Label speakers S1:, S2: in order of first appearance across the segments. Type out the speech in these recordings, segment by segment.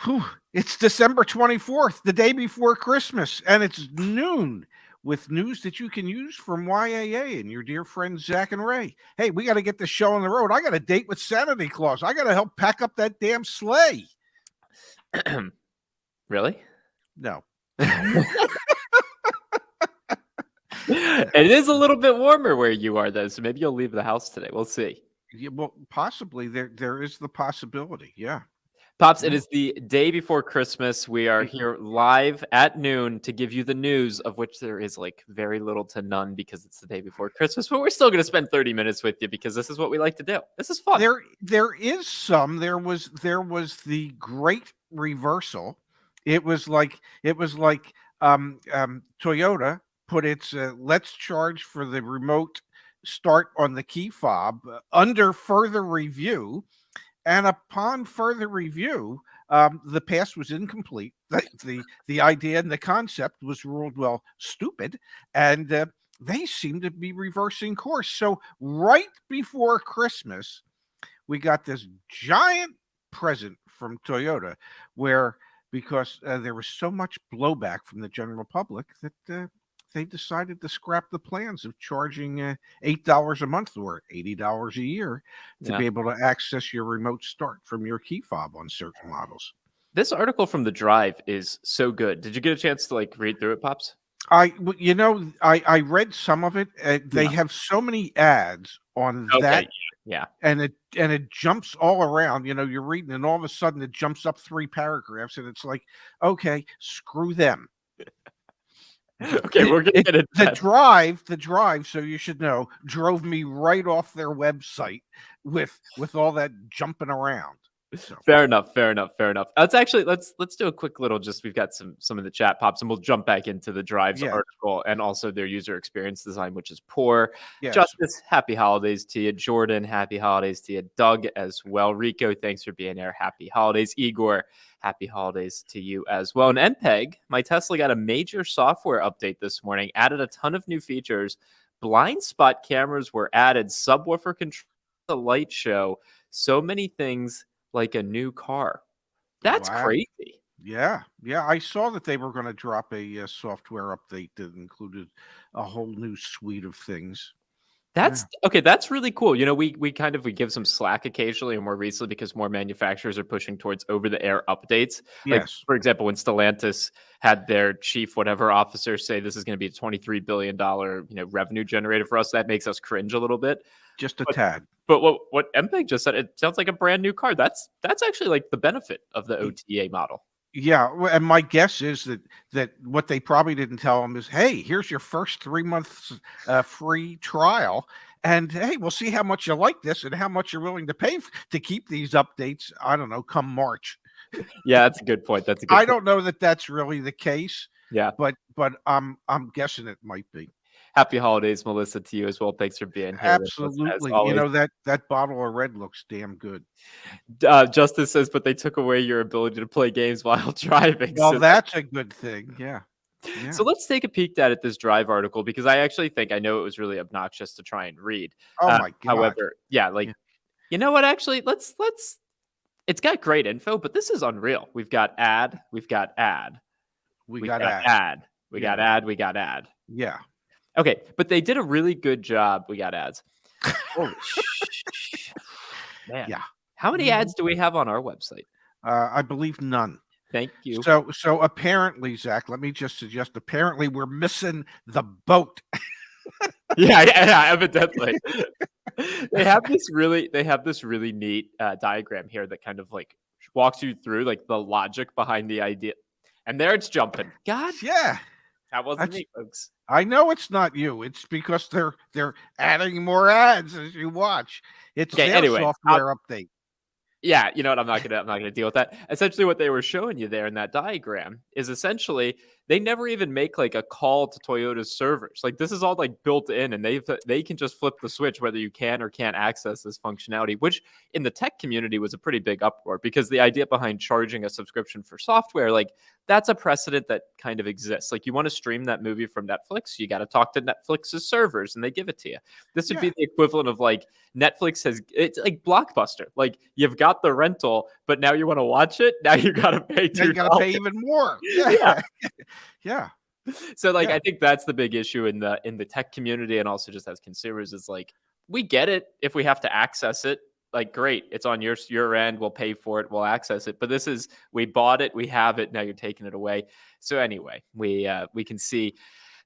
S1: Whew, it's December 24th, the day before Christmas, and it's noon with news that you can use from YAA and your dear friends Zach and Ray. Hey, we got to get the show on the road. I got a date with Santa Claus. I got to help pack up that damn sleigh.
S2: Really?
S1: No.
S2: It is a little bit warmer where you are, though, so maybe you'll leave the house today. We'll see.
S1: Yeah, well, possibly there is the possibility. Yeah.
S2: Pops, it is the day before Christmas. We are here live at noon to give you the news, of which there is like very little to none because it's the day before Christmas. But we're still going to spend 30 minutes with you because this is what we like to do. This is fun.
S1: There is some. There was the great reversal. It was like Toyota put its let's charge for the remote start on the key fob under further review. And upon further review, the pass was incomplete. The idea and the concept was ruled, well, stupid. And they seem to be reversing course. So right before Christmas, we got this giant present from Toyota where, because there was so much blowback from the general public, that they decided to scrap the plans of charging $8 a month or $80 a year to be able to access your remote start from your key fob on certain models.
S2: This article from The Drive is so good. Did you get a chance to like read through it, Pops?
S1: I read some of it. They have so many ads on that.
S2: Yeah.
S1: And it jumps all around. You're reading and all of a sudden it jumps up 3 paragraphs and it's like, okay, screw them.
S2: Okay, we're gonna get into
S1: the drive, so you should know, drove me right off their website with all that jumping around. So.
S2: Fair enough. Let's do a quick little, we've got some of the chat, Pops, and we'll jump back into the Drive's article and also their user experience design, which is poor. Yes. Justice, happy holidays to you. Jordan, happy holidays to you. Doug as well. Rico, thanks for being here. Happy holidays. Igor, happy holidays to you as well. And MPEG, my Tesla got a major software update this morning, added a ton of new features. Blind spot cameras were added, subwoofer control, the light show, so many things like a new car. That's crazy.
S1: Yeah. I saw that they were going to drop a software update that included a whole new suite of things.
S2: That's okay. That's really cool. We give some slack occasionally and more recently because more manufacturers are pushing towards over-the-air updates. Like,
S1: yes.
S2: For example, when Stellantis had their chief whatever officer say this is going to be a $23 billion revenue generator for us, that makes us cringe a little bit.
S1: Just a tad.
S2: But what MPEG just said, it sounds like a brand new car. That's actually like the benefit of the OTA model.
S1: Yeah, and my guess is that what they probably didn't tell them is, hey, here's your first 3 months free trial, and hey, we'll see how much you like this and how much you're willing to pay to keep these updates. I don't know, come March.
S2: Yeah, that's a good point.
S1: I don't know that that's really the case.
S2: Yeah,
S1: but I'm guessing it might be.
S2: Happy holidays, Melissa, to you as well. Thanks for being here.
S1: Absolutely. That bottle of red looks damn good.
S2: Justice says, but they took away your ability to play games while driving.
S1: Well, so that's a good thing. Yeah.
S2: So let's take a peek at this Drive article because I actually think I know it was really obnoxious to try and read.
S1: Oh my God.
S2: However, you know what? Actually, let's. It's got great info, but this is unreal. We've got ad. We've got ad.
S1: We got ad.
S2: We got ad. We got ad.
S1: Yeah.
S2: Okay, but they did a really good job. We got ads. Holy man.
S1: Yeah.
S2: How many ads do we have on our website?
S1: I believe none.
S2: Thank you.
S1: So apparently, Zach, let me just suggest, apparently we're missing the boat.
S2: yeah, evidently. They have this really neat diagram here that kind of like walks you through like the logic behind the idea. And there it's jumping. God.
S1: Yeah.
S2: That wasn't me, folks.
S1: I know it's not you. It's because they're adding more ads as you watch. It's their software update.
S2: Yeah, you know what? I'm not gonna deal with that. Essentially, what they were showing you there in that diagram is essentially they never even make like a call to Toyota's servers. Like this is all like built in, and they can just flip the switch whether you can or can't access this functionality, which in the tech community was a pretty big uproar, because the idea behind charging a subscription for software, like that's a precedent that kind of exists. Like you want to stream that movie from Netflix, you got to talk to Netflix's servers and they give it to you. This would be the equivalent of like Netflix it's like Blockbuster. Like you've got the rental, but now you want to watch it. Now you got to pay.
S1: You got to pay even more.
S2: Yeah.
S1: Yeah.
S2: So like I think that's the big issue in the tech community, and also just as consumers, is like we get it if we have to access it. Like great, it's on your end, we'll pay for it, we'll access it. But this is, we bought it, we have it, now you're taking it away. So anyway, we can see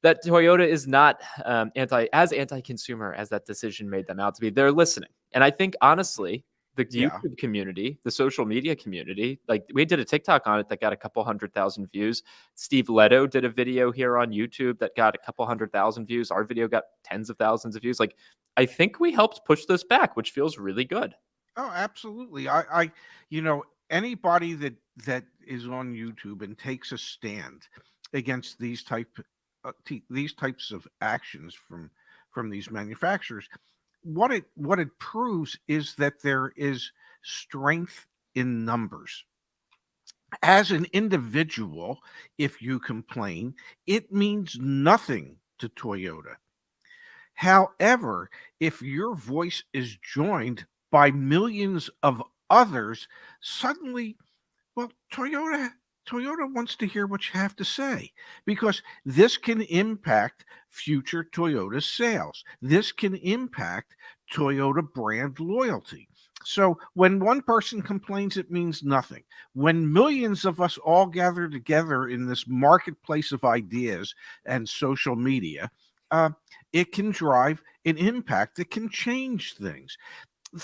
S2: that Toyota is not anti-consumer as that decision made them out to be. They're listening, and I think honestly, the YouTube community, the social media community, like we did a TikTok on it that got a couple 100,000 views. Steve Leto did a video here on YouTube that got a couple 100,000 views. Our video got tens of thousands of views. Like I think we helped push this back, which feels really good.
S1: Oh, absolutely. I anybody that is on YouTube and takes a stand against these types of actions from these manufacturers, what it proves is that there is strength in numbers. As an individual, if you complain, it means nothing to Toyota. However, if your voice is joined by millions of others, suddenly, well, Toyota wants to hear what you have to say, because this can impact future Toyota sales. This can impact Toyota brand loyalty. So when one person complains, it means nothing. When millions of us all gather together in this marketplace of ideas and social media, it can drive an impact. It can change things.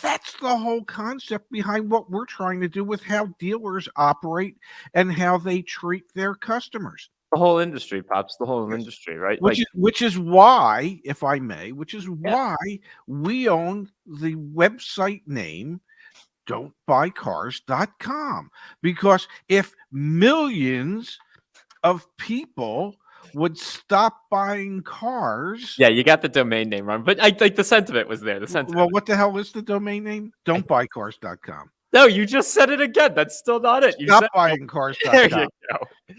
S1: That's the whole concept behind what we're trying to do with how dealers operate and how they treat their customers.
S2: The whole industry, Pops, the whole industry, right?
S1: Which is why, if I may, why we own the website name don'tbuycars.com. Because if millions of people would stop buying cars.
S2: Yeah, you got the domain name wrong, but I think the sentiment was there.
S1: Well, what the hell is the domain name? Don'tbuycars.com.
S2: No, you just said it again. That's still not it.
S1: Stopbuyingcars.com.
S2: There you go.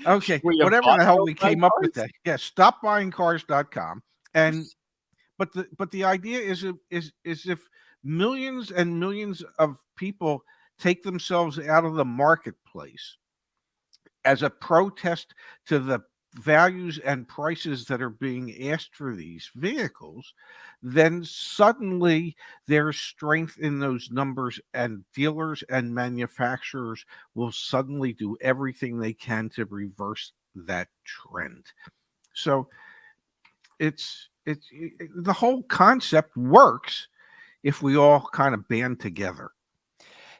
S1: Okay, whatever the hell we came up with that. Yeah, stopbuyingcars.com. But the idea is if millions and millions of people take themselves out of the marketplace as a protest to the values and prices that are being asked for these vehicles, then suddenly there's strength in those numbers, and dealers and manufacturers will suddenly do everything they can to reverse that trend. So it's the whole concept works if we all kind of band together.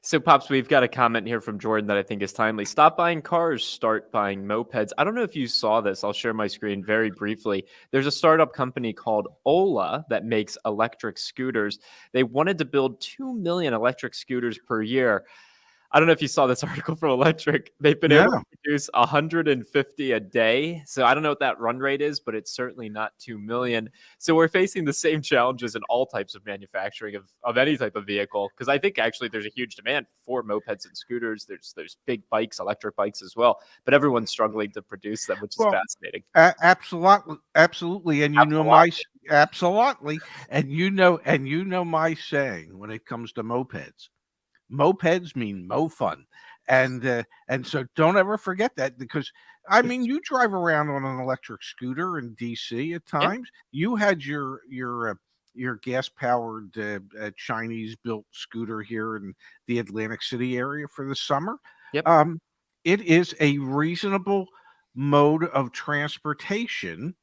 S2: So, Pops, we've got a comment here from Jordan that I think is timely. Stop buying cars, start buying mopeds. I don't know if you saw this. I'll share my screen very briefly. There's a startup company called Ola that makes electric scooters. They wanted to build 2 million electric scooters per year. I don't know if you saw this article from Electric. They've been able to produce 150 a day. So I don't know what that run rate is, but it's certainly not 2 million. So we're facing the same challenges in all types of manufacturing of any type of vehicle. Because I think actually there's a huge demand for mopeds and scooters. There's big bikes, electric bikes as well. But everyone's struggling to produce them, which is fascinating.
S1: Absolutely. And you know my saying when it comes to mopeds. Mopeds mean mo fun, and so don't ever forget that, because I mean, you drive around on an electric scooter in DC at times. You had your gas powered Chinese built scooter here in the Atlantic City area for the summer. It is a reasonable mode of transportation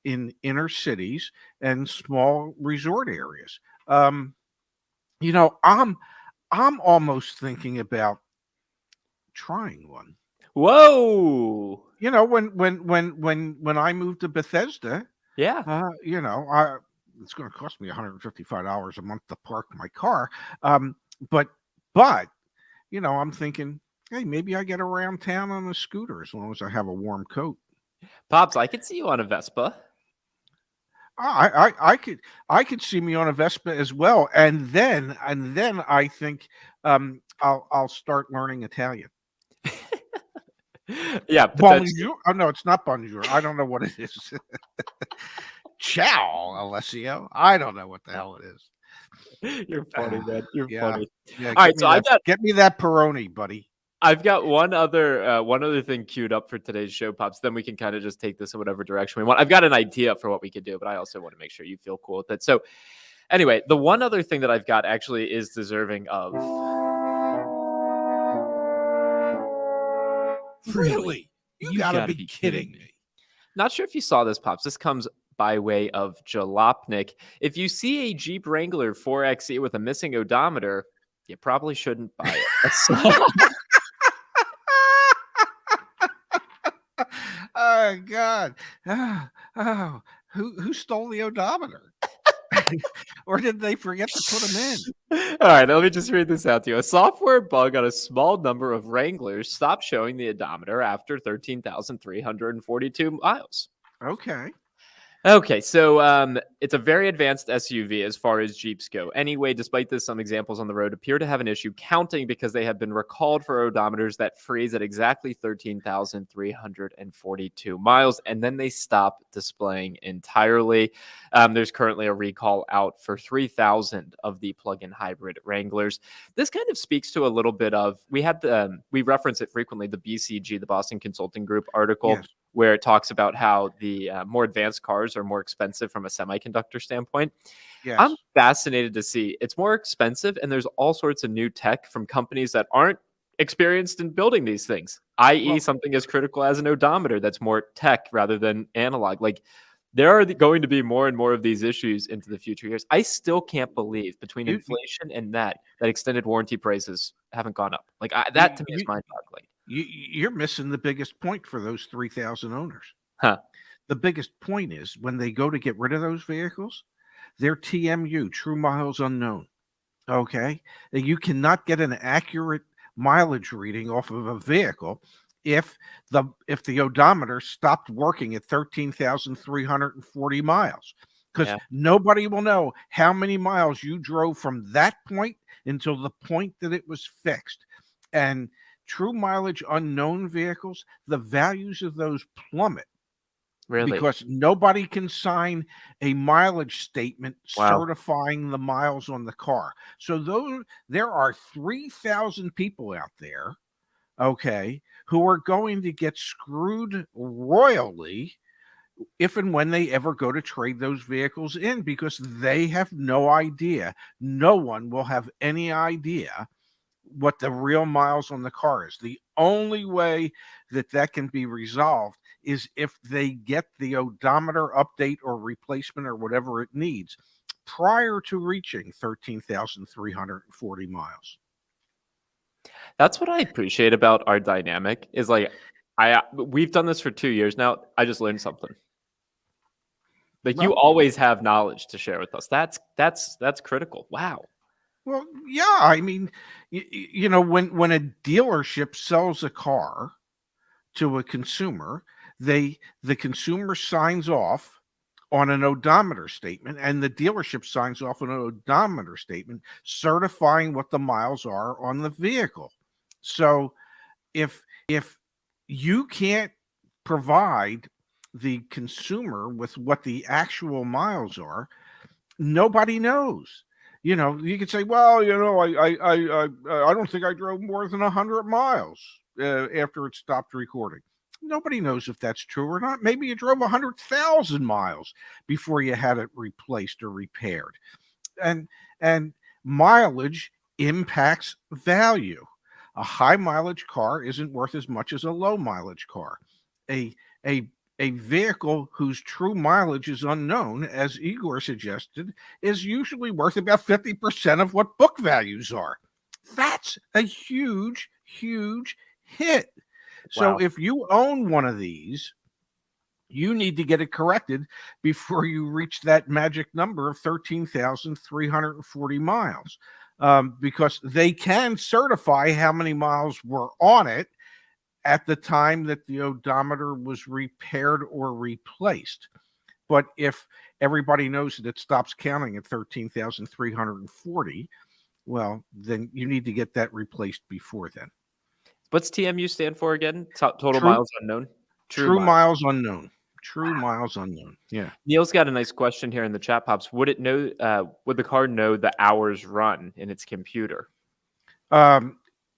S1: in inner cities and small resort areas. I'm almost thinking about trying one.
S2: Whoa!
S1: When I moved to Bethesda,
S2: it's
S1: going to cost me $155 a month to park my car. But I'm thinking, hey, maybe I get around town on a scooter as long as I have a warm coat.
S2: Pops, I could see you on a Vespa.
S1: I could see me on a Vespa as well, and then I think I'll start learning Italian.
S2: Yeah, potentially.
S1: Bonjour. Oh no, it's not bonjour. I don't know what it is. Ciao, Alessio. I don't know what the hell it is.
S2: You're funny, man. You're
S1: Yeah,
S2: funny.
S1: yeah.
S2: All right, so
S1: Get me that Peroni, buddy.
S2: I've got one other thing queued up for today's show, Pops. Then we can kind of just take this in whatever direction we want. I've got an idea for what we could do, but I also want to make sure you feel cool with it. So, anyway, the one other thing that I've got actually is deserving of.
S1: Really? You gotta be kidding me.
S2: Not sure if you saw this, Pops. This comes by way of Jalopnik. If you see a Jeep Wrangler 4xe with a missing odometer, you probably shouldn't buy it.
S1: Oh God! Oh, who stole the odometer? Or did they forget to put them in?
S2: All right, let me just read this out to you. A software bug on a small number of Wranglers stopped showing the odometer after 13,342 miles. Okay, so it's a very advanced SUV as far as Jeeps go. Anyway, despite this, some examples on the road appear to have an issue counting because they have been recalled for odometers that freeze at exactly 13,342 miles, and then they stop displaying entirely. There's currently a recall out for 3,000 of the plug-in hybrid Wranglers. This kind of speaks to a little bit of, we reference it frequently, the BCG, the Boston Consulting Group article. Yes. Where it talks about how the more advanced cars are more expensive from a semiconductor standpoint. Yes. I'm fascinated to see it's more expensive, and there's all sorts of new tech from companies that aren't experienced in building these things, i.e. something as critical as an odometer that's more tech rather than analog. Like, there are going to be more and more of these issues into the future years. I still can't believe between inflation and that extended warranty prices haven't gone up. Like, that to me is mind-boggling.
S1: You're missing the biggest point for those 3,000 owners.
S2: Huh.
S1: The biggest point is when they go to get rid of those vehicles, they're TMU, true miles unknown. Okay? You cannot get an accurate mileage reading off of a vehicle if the odometer stopped working at 13,340 miles. Because nobody will know how many miles you drove from that point until the point that it was fixed. And true mileage unknown vehicles, the values of those plummet.
S2: Really?
S1: Because nobody can sign a mileage statement certifying the miles on the car. So there are 3,000 people out there, okay, who are going to get screwed royally if and when they ever go to trade those vehicles in, because they have no idea. No one will have any idea what the real miles on the car is. The only way that can be resolved is if they get the odometer update or replacement or whatever it needs prior to reaching 13,340 miles.
S2: That's what I appreciate about our dynamic is, like, we've done this for 2 years now. I just learned something. Like, you always have knowledge to share with us. That's critical. Wow.
S1: Well, yeah, I mean, you know, when a dealership sells a car to a consumer, the consumer signs off on an odometer statement, and the dealership signs off on an odometer statement certifying what the miles are on the vehicle. So if you can't provide the consumer with what the actual miles are, nobody knows. You know, you could say, well, you know, I don't think I drove more than 100 miles after it stopped recording. Nobody knows if that's true or not. Maybe you drove 100,000 miles before you had it replaced or repaired. And mileage impacts value. A high mileage car isn't worth as much as a low mileage car. A vehicle whose true mileage is unknown, as Igor suggested, is usually worth about 50% of what book values are. That's a huge, huge hit. So if you own one of these, you need to get it corrected before you reach that magic number of 13,340 miles, because they can certify how many miles were on it at the time that the odometer was repaired or replaced. But if everybody knows that it stops counting at 13,340, well, then you need to get that replaced before then.
S2: What's TMU stand for again? Total
S1: True,
S2: miles unknown?
S1: true miles unknown. True miles unknown. Yeah.
S2: Neil's got a nice question here in the chat pops. Would the car know the hours run in its computer?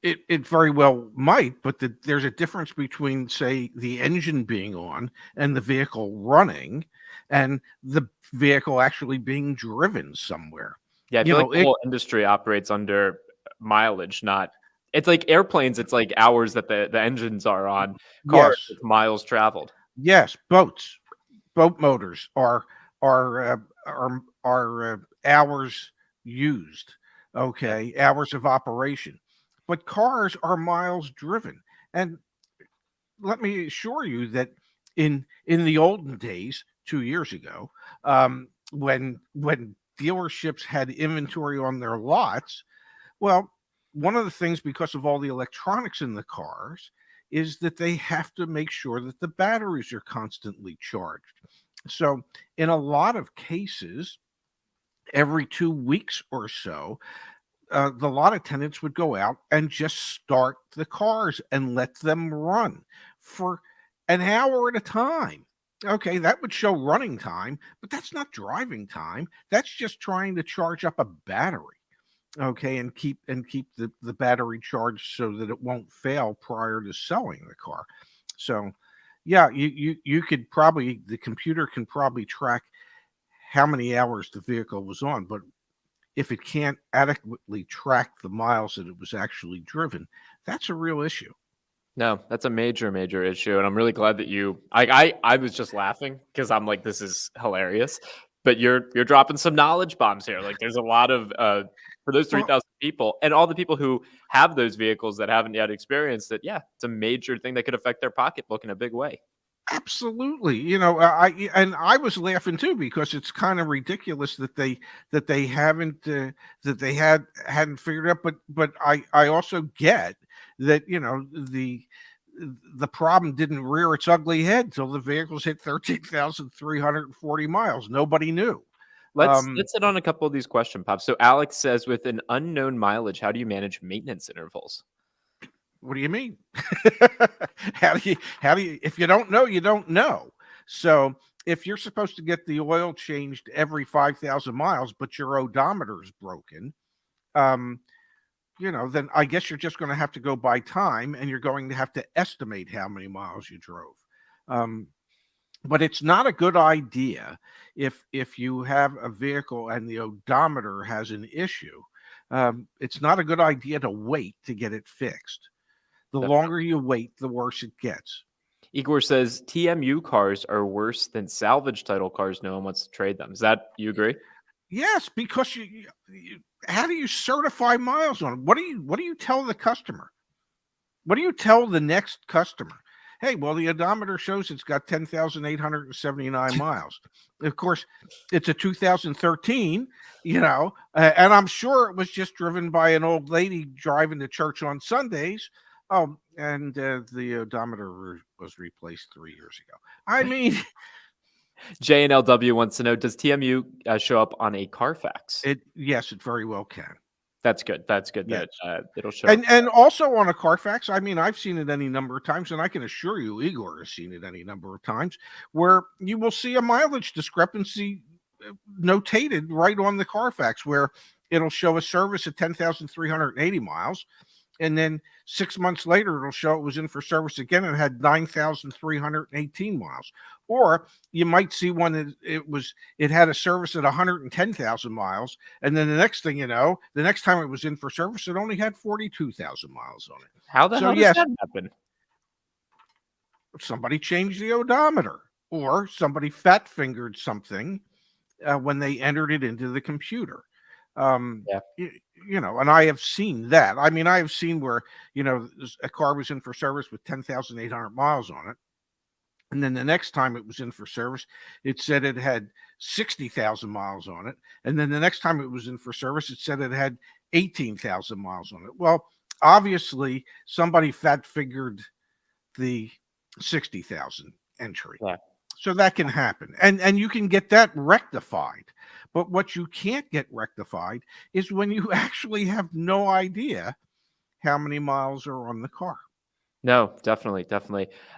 S1: It very well might, but there's a difference between, say, the engine being on and the vehicle running and the vehicle actually being driven somewhere.
S2: Yeah, I feel like the whole industry operates under mileage, not it's like airplanes, it's like hours that the engines are on. Cars,
S1: yes,
S2: it's miles traveled.
S1: yes, boat motors are hours used, okay, hours of operation. But cars are miles driven. And let me assure you that in the olden days, 2 years ago, when dealerships had inventory on their lots, well, one of the things, because of all the electronics in the cars, is that they have to make sure that the batteries are constantly charged. So in a lot of cases, every 2 weeks or so, the lot attendants would go out and just start the cars and let them run for an hour at a time. Okay, that would show running time, but that's not driving time. That's just trying to charge up a battery. Okay, and keep the battery charged so that it won't fail prior to selling the car. So yeah, you could probably, the computer can probably track how many hours the vehicle was on, but if it can't adequately track the miles that it was actually driven, that's a real issue.
S2: No, that's a major, major issue. And I'm really glad that I was just laughing because I'm like, this is hilarious. But you're dropping some knowledge bombs here. Like there's a lot of for those 3,000 people and all the people who have those vehicles that haven't yet experienced it, yeah, it's a major thing that could affect their pocketbook in a big way.
S1: Absolutely. I was laughing too, because it's kind of ridiculous that they haven't that they hadn't figured out. But I also get that the problem didn't rear its ugly head till the vehicles hit 13,340 miles. Nobody knew.
S2: Let's hit on a couple of these question pops. So Alex says, with an unknown mileage, how do you manage maintenance intervals?
S1: What do you mean? how do you, if you don't know, you don't know. So if you're supposed to get the oil changed every 5,000 miles, but your odometer is broken, then I guess you're just going to have to go by time, and you're going to have to estimate how many miles you drove. But it's not a good idea if you have a vehicle and the odometer has an issue. It's not a good idea to wait to get it fixed. The longer you wait, the worse it gets.
S2: Igor says TMU cars are worse than salvage title cars. No one wants to trade them. Is that, you agree?
S1: Yes, because how do you certify miles on them? What do you tell the customer? What do you tell the next customer? Hey, well, the odometer shows it's got 10,879 miles. Of course, it's a 2013, and I'm sure it was just driven by an old lady driving to church on Sundays. Oh, and the odometer was replaced 3 years ago. I mean,
S2: JNLW wants to know, does TMU show up on a Carfax?
S1: Yes, it very well can.
S2: That's good. That's good. Yes. That it'll show.
S1: And also on a Carfax, I mean, I've seen it any number of times, and I can assure you, Igor has seen it any number of times, where you will see a mileage discrepancy notated right on the Carfax, where it'll show a service at 10,380 miles. And then 6 months later, it'll show it was in for service again and had 9,318 miles. Or you might see one that it had a service at 110,000 miles, and then the next thing you know, the next time it was in for service, it only had 42,000 miles on it.
S2: How the hell does that happen?
S1: Somebody changed the odometer, or somebody fat fingered something when they entered it into the computer. And I have seen that. I mean, I have seen where, a car was in for service with 10,800 miles on it. And then the next time it was in for service, it said it had 60,000 miles on it. And then the next time it was in for service, it said it had 18,000 miles on it. Well, obviously somebody fat figured the 60,000 entry.
S2: Yeah.
S1: So that can happen, and you can get that rectified. But what you can't get rectified is when you actually have no idea how many miles are on the car.
S2: No, definitely.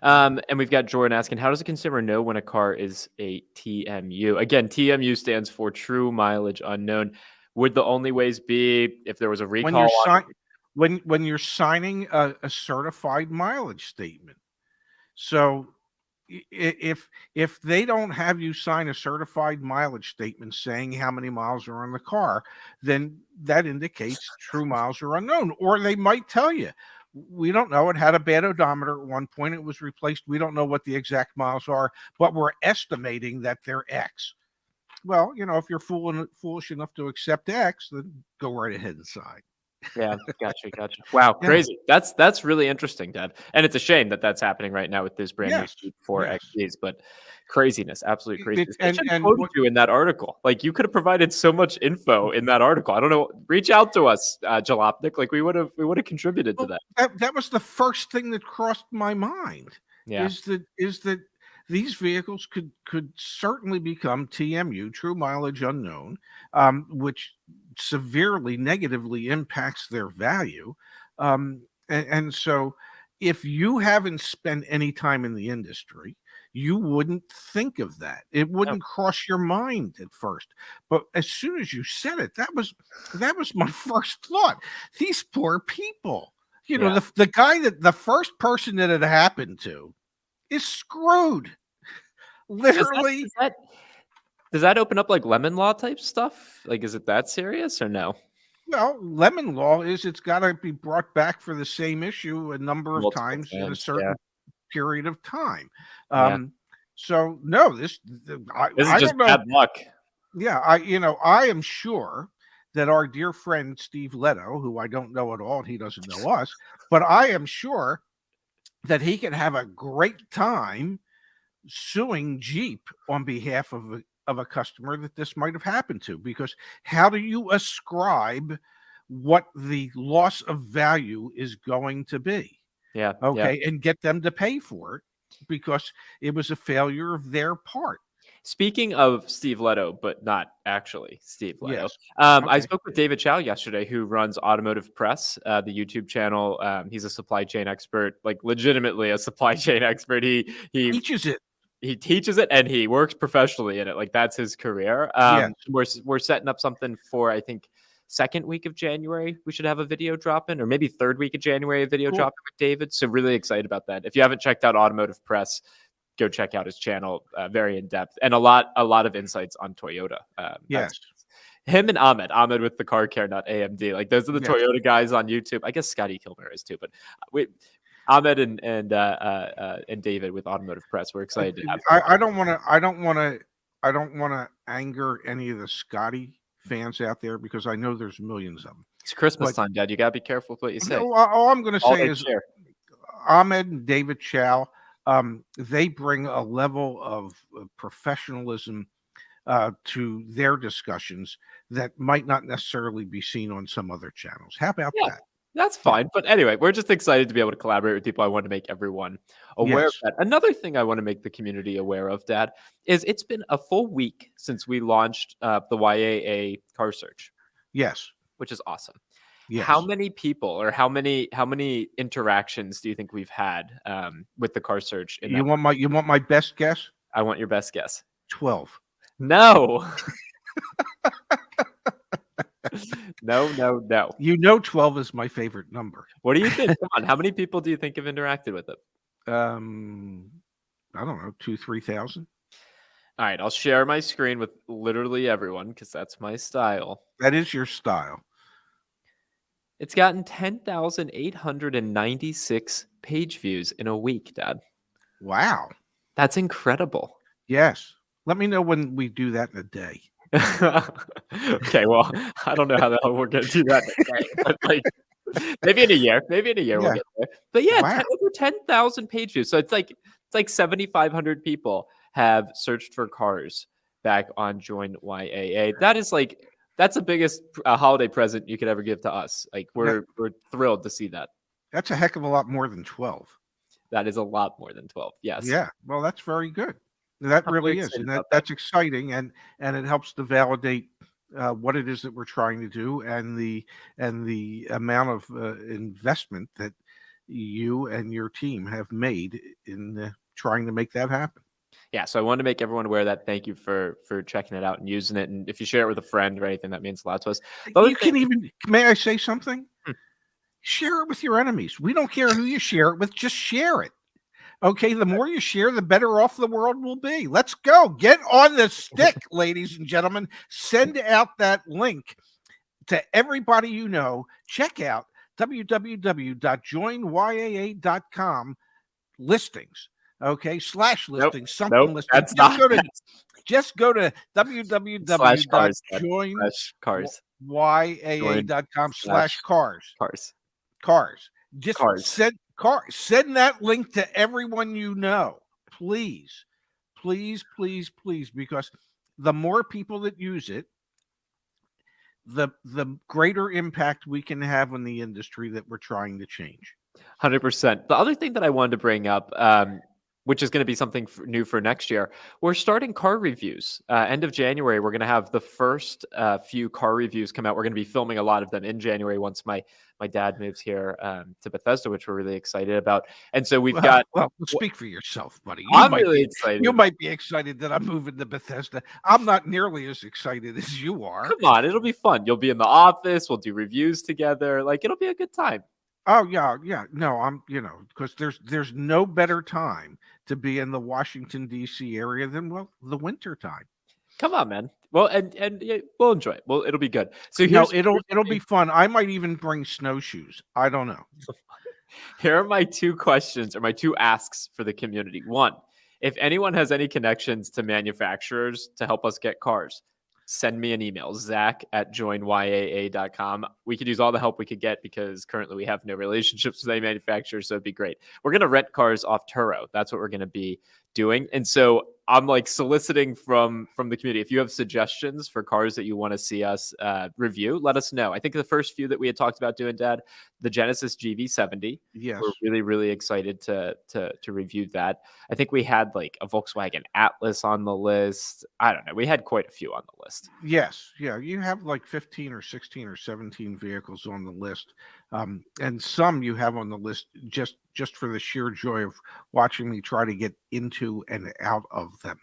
S2: And we've got Jordan asking, how does a consumer know when a car is a TMU? Again, TMU stands for true mileage unknown. Would the only ways be if there was a
S1: When
S2: recall
S1: you're
S2: on?
S1: when you're signing a certified mileage statement. So if they don't have you sign a certified mileage statement saying how many miles are on the car, then that indicates true miles are unknown. Or they might tell you, we don't know. It had a bad odometer at one point. It was replaced. We don't know what the exact miles are, but we're estimating that they're X. Well, if you're foolish enough to accept X, then go right ahead and sign.
S2: Yeah, gotcha. Wow,
S1: Yeah.
S2: crazy. That's really interesting, Dad. And it's a shame that that's happening right now with this brand new
S1: Yes.
S2: Jeep 4
S1: Yes.
S2: XDs, but craziness, absolute craziness. They should
S1: And
S2: quote you in that article. Like you could have provided so much info in that article. I don't know. Reach out to us, Jalopnik. Like we would have contributed to
S1: well,
S2: that.
S1: that was the first thing that crossed my mind.
S2: Yeah.
S1: Is that these vehicles could certainly become TMU, true mileage unknown, which severely negatively impacts their value. And so, if you haven't spent any time in the industry, you wouldn't think of that. It
S2: No.
S1: wouldn't cross your mind at first. But as soon as you said it, that was my first thought. These poor people.
S2: Yeah.
S1: The guy the first person that it happened to is screwed. Literally.
S2: Does that open up like lemon law type stuff? Like, is it that serious or no?
S1: Well, lemon law is it's got to be brought back for the same issue a number of
S2: Multiple
S1: times in a
S2: times,
S1: certain period of time.
S2: Yeah.
S1: So no,
S2: This
S1: I
S2: is just
S1: don't know.
S2: bad luck.
S1: Yeah, I am sure that our dear friend Steve Leto, who I don't know at all, and he doesn't know us, but I am sure that he can have a great time suing Jeep on behalf of a customer that this might have happened to, because how do you ascribe what the loss of value is going to be?
S2: Yeah.
S1: Okay, and get them to pay for it because it was a failure of their part.
S2: Speaking of Steve Leto, but not actually Steve Leto,
S1: Yes.
S2: I
S1: Okay.
S2: spoke with David Chow yesterday, who runs Automotive Press, the YouTube channel. He's a supply chain expert, like legitimately a supply chain expert. He
S1: Teaches it.
S2: he teaches it and he works professionally in it. Like that's his career.
S1: Yes.
S2: We're setting up something for I think second week of January. We should have a video dropping, or maybe third week of January a video
S1: Cool.
S2: dropping with David. So really excited about that. If you haven't checked out Automotive Press, go check out his channel. Very in depth and a lot of insights on Toyota.
S1: Yes.
S2: Him and Ahmed with the car care, not AMD. Like those are the
S1: Yes.
S2: Toyota guys on YouTube. I guess Scotty Kilmer is too, but Ahmed and David with Automotive Press. We're excited to have.
S1: I don't want to anger any of the Scotty fans out there because I know there's millions of them.
S2: It's Christmas time, Dad. You gotta be careful with what you say.
S1: All I'm going to say is
S2: share.
S1: Ahmed and David Chow, they bring a level of professionalism to their discussions that might not necessarily be seen on some other channels. How about that?
S2: That's fine. But anyway, we're just excited to be able to collaborate with people. I want to make everyone aware of that. Another thing I want to make the community aware of, Dad, is it's been a full week since we launched the YAA car search.
S1: Yes.
S2: Which is awesome.
S1: Yes.
S2: How many people or how many interactions do you think we've had with the car search?
S1: You want my best guess?
S2: I want your best guess.
S1: 12.
S2: No. No.
S1: 12 is my favorite number.
S2: What do you think? Come on. How many people do you think have interacted with it?
S1: I don't know, 2,000-3,000.
S2: All right. I'll share my screen with literally everyone because that's my style.
S1: That is your style.
S2: It's gotten 10,896 page views in a week, Dad.
S1: Wow.
S2: That's incredible.
S1: Yes. Let me know when we do that in a day.
S2: Okay, well, I don't know how the hell we're going to do that in a day, but like maybe in a year we'll get there. But yeah,
S1: Wow.
S2: Over 10,000 page views. So it's like 7,500 people have searched for cars back on Join YAA. That's the biggest holiday present you could ever give to us. Like we're thrilled to see that.
S1: That's a heck of a lot more than 12.
S2: That is a lot more than 12. Yes.
S1: Yeah. Well, that's very good. That
S2: I'm very
S1: really is,
S2: excited
S1: and
S2: about that.
S1: that's exciting, and it helps to validate what it is that we're trying to do, and the amount of investment that you and your team have made in trying to make that happen.
S2: Yeah, so I wanted to make everyone aware of that. Thank you for checking it out and using it. And if you share it with a friend or anything, that means a lot to us. The other
S1: You
S2: thing,
S1: can even, may I say something?
S2: Hmm.
S1: Share it with your enemies. We don't care who you share it with, just share it. Okay, the more you share, the better off the world will be. Let's go. Get on the stick, ladies and gentlemen. Send out that link to everybody you know. Check out www.joinyaa.com listings. Okay, slash
S2: nope,
S1: listings, something
S2: nope,
S1: listings.
S2: that's not
S1: Just go to
S2: slash cars, slash cars, join
S1: www.joinyaa.com slash
S2: slash
S1: cars.
S2: cars,
S1: Cars. Just
S2: cars.
S1: send that link to everyone you know. Please. Please, please, please, because the more people that use it, the greater impact we can have on the industry that we're trying to change.
S2: 100%. The other thing that I wanted to bring up, which is going to be something new for next year, we're starting car reviews. End of January, we're going to have the first few car reviews come out. We're going to be filming a lot of them in January once my dad moves here to Bethesda, which we're really excited about. And so we've got.
S1: Well, speak for yourself, buddy.
S2: I'm really excited.
S1: You might be excited that I'm moving to Bethesda. I'm not nearly as excited as you are.
S2: Come on, it'll be fun. You'll be in the office. We'll do reviews together. Like, it'll be a good time.
S1: Oh yeah. No, I'm because there's no better time to be in the Washington D.C. area than the winter time.
S2: Come on, man. Well, and yeah, we'll enjoy it. Well, it'll be good. So
S1: it'll be fun. I might even bring snowshoes. I don't know.
S2: Here are my two questions or my two asks for the community. One, if anyone has any connections to manufacturers to help us get cars, send me an email, zach@joinyaa.com. We could use all the help we could get because currently we have no relationships with any manufacturers, so it'd be great. We're going to rent cars off Turo. That's what we're going to be doing. And so I'm like soliciting from the community. If you have suggestions for cars that you want to see us review, let us know. I think the first few that we had talked about doing, Dad, the Genesis GV70.
S1: Yes.
S2: We're really, really excited to review that. I think we had like a Volkswagen Atlas on the list. I don't know. We had quite a few on the list.
S1: Yes. Yeah. You have like 15 or 16 or 17 vehicles on the list. And some you have on the list just for the sheer joy of watching me try to get into and out of them.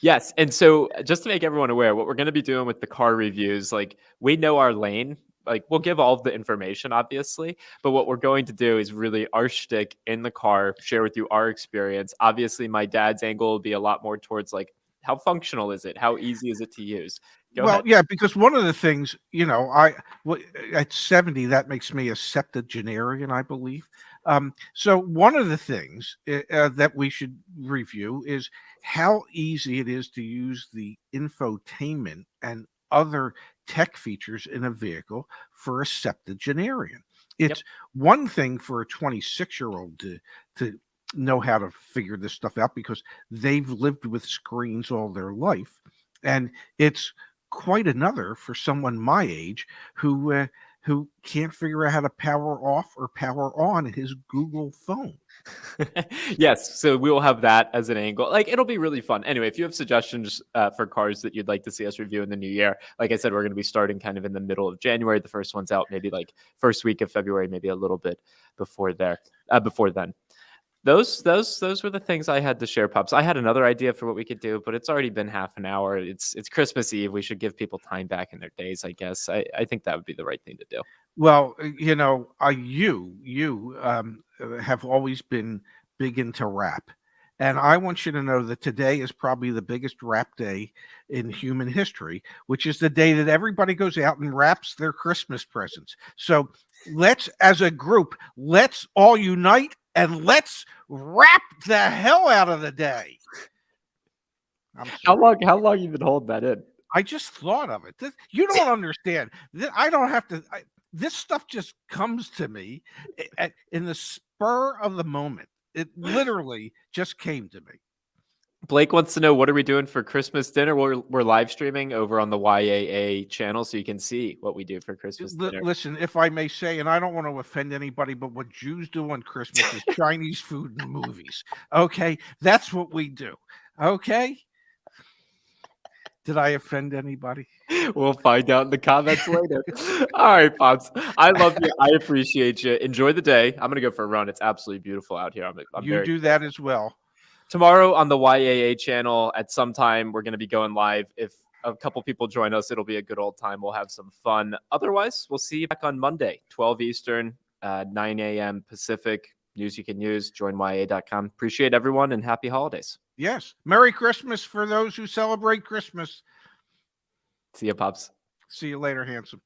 S2: Yes. And so just to make everyone aware, what we're going to be doing with the car reviews, like we know our lane. Like we'll give all of the information, obviously, but what we're going to do is really our shtick in the car, share with you our experience. Obviously, my dad's angle will be a lot more towards like, how functional is it? How easy is it to use? Go ahead.
S1: Yeah, because one of the things, at 70, that makes me a septuagenarian, I believe. So one of the things that we should review is how easy it is to use the infotainment and other tech features in a vehicle for a septuagenarian. It's one thing for a 26-year-old to know how to figure this stuff out because they've lived with screens all their life. And it's quite another for someone my age who can't figure out how to power off or power on his Google phone.
S2: Yes, so we will have that as an angle. Like it'll be really fun. Anyway, if you have suggestions for cars that you'd like to see us review in the new year, like I said, we're going to be starting kind of in the middle of January. The first one's out maybe like first week of February, maybe a little bit before then. Those were the things I had to share, Pops. I had another idea for what we could do, but it's already been half an hour. It's Christmas Eve. We should give people time back in their days, I guess. I think that would be the right thing to do.
S1: Well, you have always been big into rap. And I want you to know that today is probably the biggest rap day in human history, which is the day that everybody goes out and wraps their Christmas presents. So let's, as a group, let's all unite and let's rap the hell out of the day.
S2: How long you been holding that in?
S1: I just thought of it. You don't understand. I don't have to. This stuff just comes to me in the spur of the moment. It literally just came to me.
S2: Blake wants to know, what are we doing for Christmas dinner? We're live streaming over on the YAA channel, so you can see what we do for Christmas dinner.
S1: Listen, if I may say, and I don't want to offend anybody, but what Jews do on Christmas is Chinese food and movies. Okay, that's what we do. Okay. Did I offend anybody?
S2: We'll find out in the comments later. All right, Pops. I love you. I appreciate you. Enjoy the day. I'm gonna go for a run. It's absolutely beautiful out here.
S1: You do that as well.
S2: Tomorrow on the YAA channel at some time, we're going to be going live. If a couple people join us, it'll be a good old time. We'll have some fun. Otherwise, we'll see you back on Monday, 12 Eastern, 9 a.m. Pacific. News you can use. Join YA.com. Appreciate everyone and happy holidays.
S1: Yes. Merry Christmas for those who celebrate Christmas.
S2: See you, Pops.
S1: See you later, handsome.